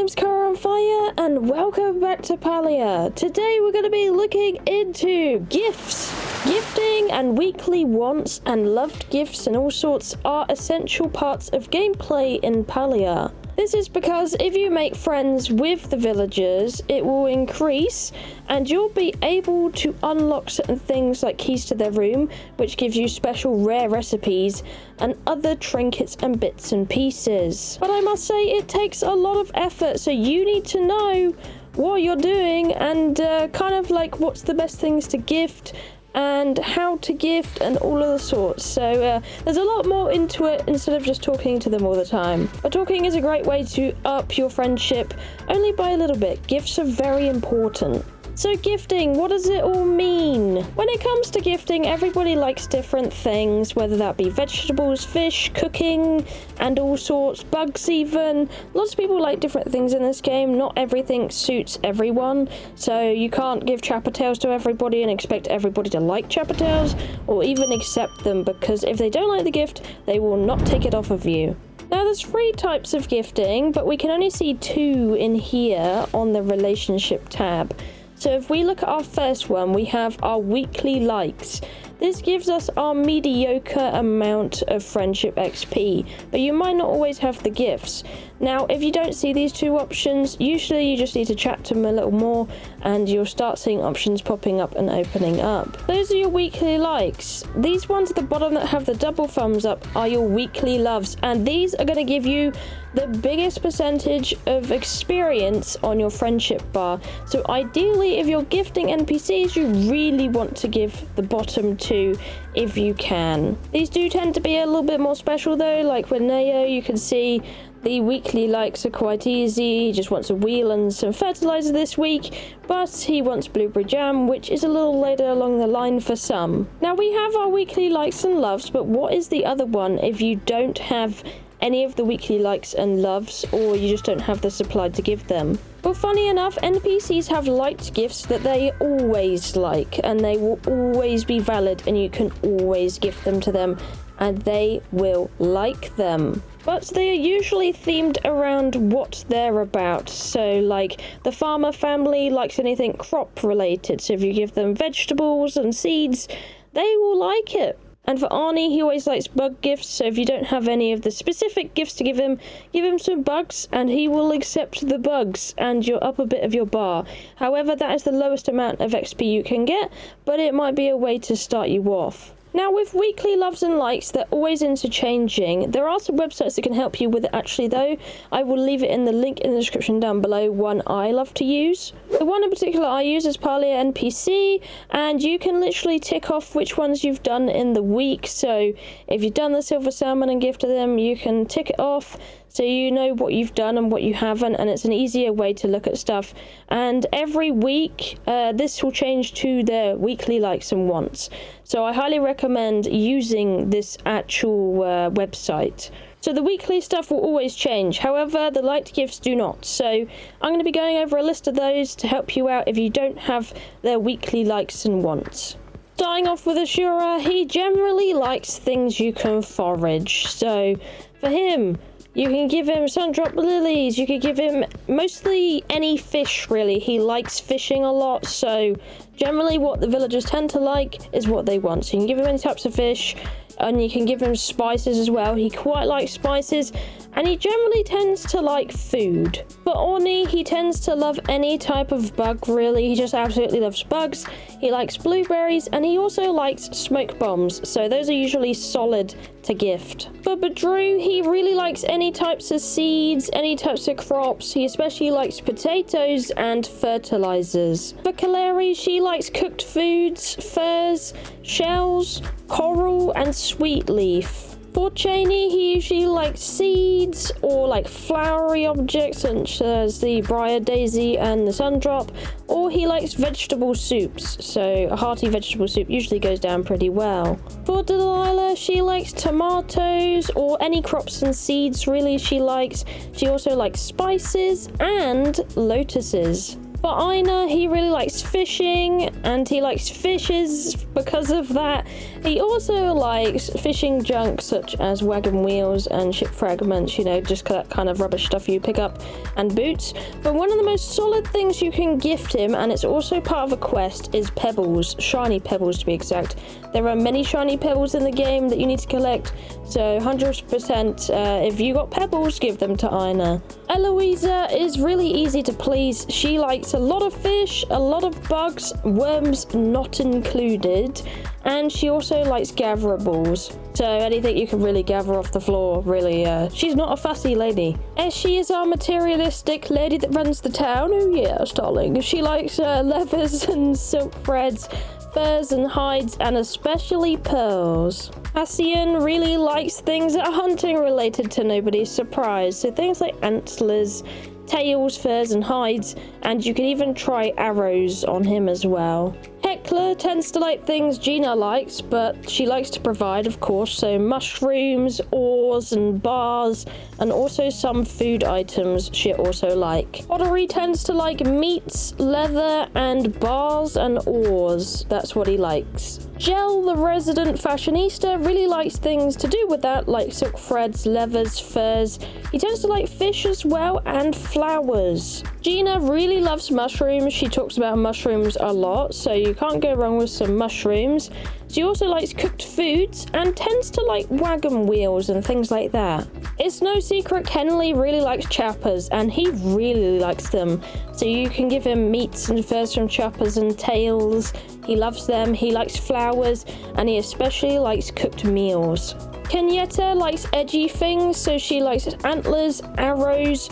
name's Fire, and welcome back to Palia. Today we're going to be looking into gifts. Gifting and weekly wants and loved gifts and all sorts are essential parts of gameplay in Palia. This is because if you make friends with the villagers, it will increase and you'll be able to unlock certain things like keys to their room, which gives you special rare recipes and other trinkets and bits and pieces. But I must say it takes a lot of effort, so you need to know what you're doing and kind of like what's the best things to gift and how to gift and all of the sorts. So there's a lot more into it instead of just talking to them all the time. But talking is a great way to up your friendship, only by a little bit. Gifts are very important. So gifting, what does it all mean? When it comes to gifting, everybody likes different things, whether that be vegetables, fish, cooking, and all sorts, bugs even. Lots of people like different things in this game. Not everything suits everyone, so you can't give chapatels to everybody and expect everybody to like chapatels, or even accept them, because if they don't like the gift, they will not take it off of you. Now there's 3 types of gifting, but we can only see 2 in here on the relationship tab. So if we look at our first one, we have our weekly likes. This gives us our mediocre amount of friendship XP, but you might not always have the gifts. Now, if you don't see these 2 options, usually you just need to chat to them a little more and you'll start seeing options popping up and opening up. Those are your weekly likes. These ones at the bottom that have the double thumbs up are your weekly loves, and these are going to give you the biggest percentage of experience on your friendship bar. So ideally, if you're gifting NPCs, you really want to give the bottom 2 if you can. These do tend to be a little bit more special though, like with Neo, you can see the weekly likes are quite easy. He just wants a wheel and some fertilizer this week, but he wants blueberry jam, which is a little later along the line for some. Now we have our weekly likes and loves, but what is the other one if you don't have any of the weekly likes and loves, or you just don't have the supply to give them? Well, funny enough, NPCs have liked gifts that they always like, and they will always be valid, and you can always gift them to them, and they will like them. But they are usually themed around what they're about. So like the farmer family likes anything crop related, so if you give them vegetables and seeds, they will like it. And for Auni, he always likes bug gifts, so if you don't have any of the specific gifts to give him some bugs, and he will accept the bugs, and you're up a bit of your bar. However, that is the lowest amount of XP you can get, but it might be a way to start you off. Now, with weekly loves and likes, they're always interchanging. There are some websites that can help you with it actually though. I will leave it in the link in the description down below, one I love to use. The one in particular I use is Palia NPC, and you can literally tick off which ones you've done in the week. So if you've done the silver salmon and gifted them, you can tick it off, so you know what you've done and what you haven't, and it's an easier way to look at stuff. And every week, this will change to their weekly likes and wants. So I highly recommend using this actual website. So the weekly stuff will always change. However, the liked gifts do not. So I'm going to be going over a list of those to help you out if you don't have their weekly likes and wants. Starting off with Ashura, he generally likes things you can forage. So for him, you can give him sundrop lilies, you could give him mostly any fish really. He likes fishing a lot, so generally what the villagers tend to like is what they want. So you can give him any types of fish, and you can give him spices as well. He quite likes spices, and he generally tends to like food. But Auni, he tends to love any type of bug really. He just absolutely loves bugs. He likes blueberries, and he also likes smoke bombs, so those are usually solid to gift. For Badruu, he really likes any types of seeds, any types of crops. He especially likes potatoes and fertilizers. For Caleri, she likes cooked foods, furs, shells, coral, and sweet leaf. For Chayne, he usually likes seeds or like flowery objects such as the briar daisy and the sundrop, or he likes vegetable soups, so a hearty vegetable soup usually goes down pretty well. For Dalila, she likes tomatoes or any crops and seeds really she likes. She also likes spices and lotuses. For Einar, he really likes fishing, and he likes fishes because of that. He also likes fishing junk such as wagon wheels and ship fragments, you know, just that kind of rubbish stuff you pick up, and boots. But one of the most solid things you can gift him, and it's also part of a quest, is pebbles. Shiny pebbles, to be exact. There are many shiny pebbles in the game that you need to collect, so 100% if you got pebbles, give them to Einar. Elousia is really easy to please. She likes a lot of fish, a lot of bugs, worms not included, and she also likes gatherables. So anything you can really gather off the floor, really, she's not a fussy lady. Eshe is our materialistic lady that runs the town. Oh yes, darling. She likes leathers and silk threads, furs and hides, and especially pearls. Hassian really likes things that are hunting related, to nobody's surprise. So things like antlers, tails, furs and hides, and you can even try arrows on him as well. Hekla tends to like things Jina likes, but she likes to provide, of course, so mushrooms, ores and bars, and also some food items she also like. Hodari tends to like meats, leather, and bars and ores. That's what he likes. Gel, the resident fashionista, really likes things to do with that, like silk threads, leathers, furs. He tends to like fish as well, and flowers. Jina really loves mushrooms. She talks about mushrooms a lot, so you can't go wrong with some mushrooms. She also likes cooked foods and tends to like wagon wheels and things like that. It's no secret Kenli really likes chappers, and he really likes them. So you can give him meats and furs from chappers and tails. He loves them. He likes flowers, and he especially likes cooked meals. Kenyatta likes edgy things, so she likes antlers, arrows,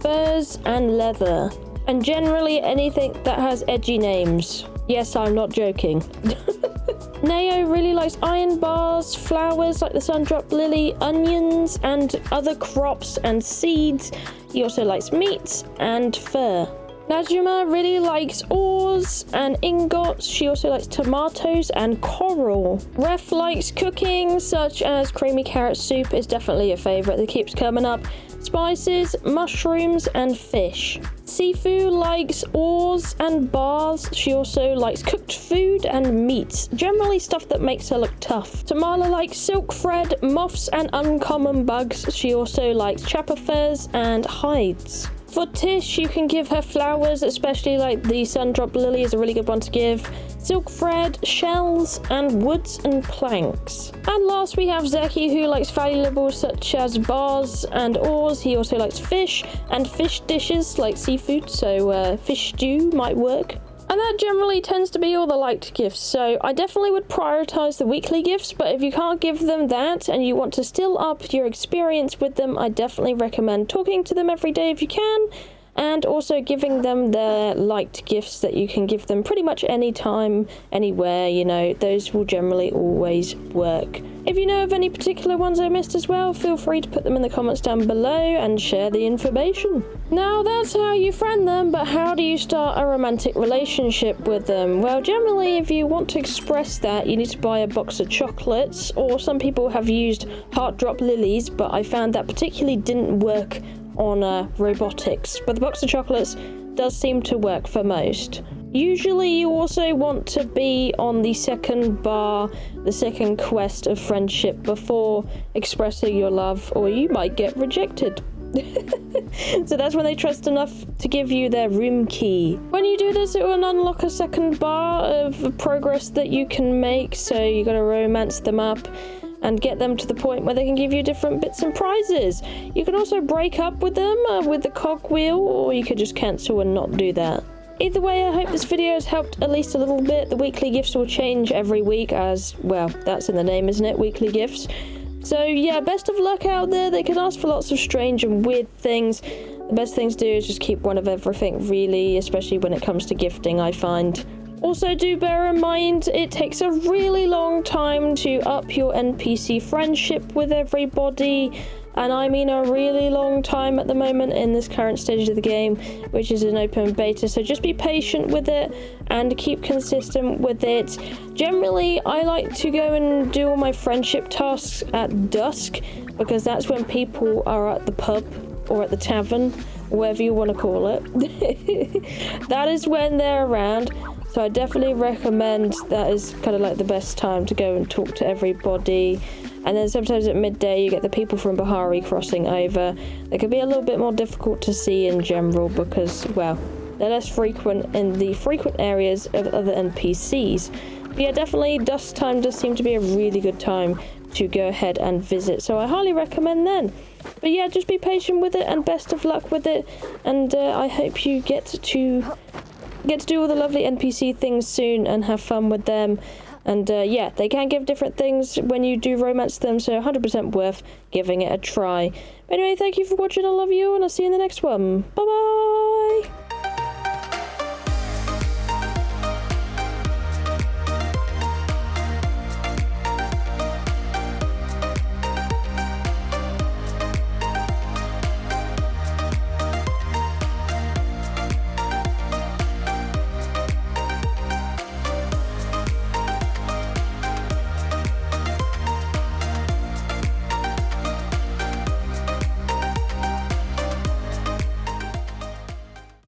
furs, and leather. And generally anything that has edgy names. Yes, I'm not joking. Neo really likes iron bars, flowers like the sundrop lily, onions, and other crops and seeds. He also likes meats and fur. Najuma really likes ores and ingots. She also likes tomatoes and coral. Reth likes cooking, such as creamy carrot soup is definitely a favourite that keeps coming up. Spices, mushrooms, and fish. Sifuu likes ores and bars. She also likes cooked food and meats, generally stuff that makes her look tough. Tamala likes silk thread, moths, and uncommon bugs. She also likes chapper furs and hides. For Tish, you can give her flowers, especially like the sundrop lily is a really good one to give. Silk thread, shells, and woods and planks. And last we have Zeki, who likes valuables such as bars and ores. He also likes fish and fish dishes like seafood, so fish stew might work. And that generally tends to be all the liked gifts, so I definitely would prioritize the weekly gifts, but if you can't give them that and you want to still up your experience with them, I definitely recommend talking to them every day if you can, and also giving them their liked gifts that you can give them pretty much anytime, anywhere, you know, those will generally always work. If you know of any particular ones I missed as well, feel free to put them in the comments down below and share the information. Now that's how you friend them, but how do you start a romantic relationship with them? Well, generally if you want to express that, you need to buy a box of chocolates, or some people have used heart drop lilies, but I found that particularly didn't work on robotics, but the box of chocolates does seem to work for most. Usually you also want to be on the second bar, the second quest of friendship before expressing your love, or you might get rejected. So that's when they trust enough to give you their room key. When you do this, it will unlock a second bar of progress that you can make, so you gotta romance them up and get them to the point where they can give you different bits and prizes. You can also break up with them with the cogwheel, or you could just cancel and not do that. Either way, I hope this video has helped at least a little bit. The weekly gifts will change every week as, well, that's in the name, isn't it? Weekly gifts. So yeah, best of luck out there. They can ask for lots of strange and weird things. The best thing to do is just keep one of everything, really, especially when it comes to gifting, I find. Also, do bear in mind, it takes a really long time to up your NPC friendship with everybody, and I mean a really long time at the moment in this current stage of the game, which is an open beta, so just be patient with it and keep consistent with it. Generally, I like to go and do all my friendship tasks at dusk, because that's when people are at the pub or at the tavern, whatever you want to call it. That is when they're around. So I definitely recommend that is kind of like the best time to go and talk to everybody. And then sometimes at midday you get the people from Bahari crossing over. They can be a little bit more difficult to see in general because, well, they're less frequent in the frequent areas of other NPCs. But yeah, definitely dusk time does seem to be a really good time to go ahead and visit. So I highly recommend then. But yeah, just be patient with it and best of luck with it. And I hope you get to do all the lovely NPC things soon and have fun with them. And yeah, they can give different things when you do romance them, so 100% worth giving it a try. But anyway, thank you for watching, I love you, and I'll see you in the next one. Bye bye!